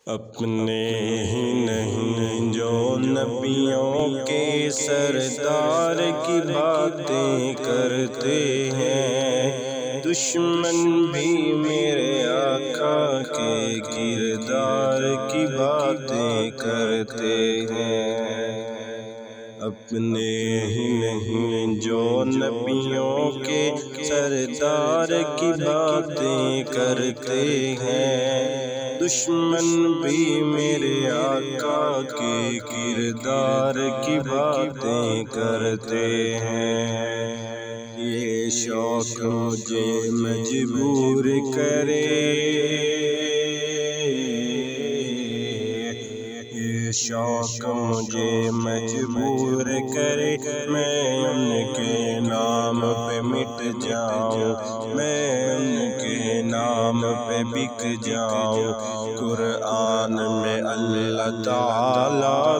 اپنے ہی نہیں جو نبیوں کے سردار کی باتیں کرتے ہیں، دشمن بھی میرے آقا کے کردار کی باتیں کرتے ہیں۔ اپنے ہی نہیں جو نبیوں کے سردار کی باتیں کرتے ہیں، دشمن بھی میرے آقا کے کردار کی باتیں کرتے ہیں۔ یہ شوق مجھے مجبور کرے، یہ شوق مجھے مجبور کرے، میں ان کے نام پہ مٹ جاؤں، میں ان کے نام پہ بک جاؤں۔ قرآن میں اللہ تعالیٰ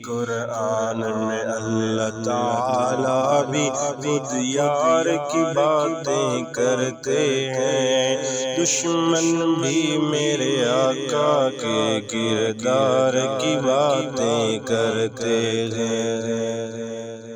قرآن میں اللہ تعالیٰ بھی خود یار کی باتیں کرتے ہیں، دشمن بھی میرے آقا کے کردار کی باتیں کرتے ہیں۔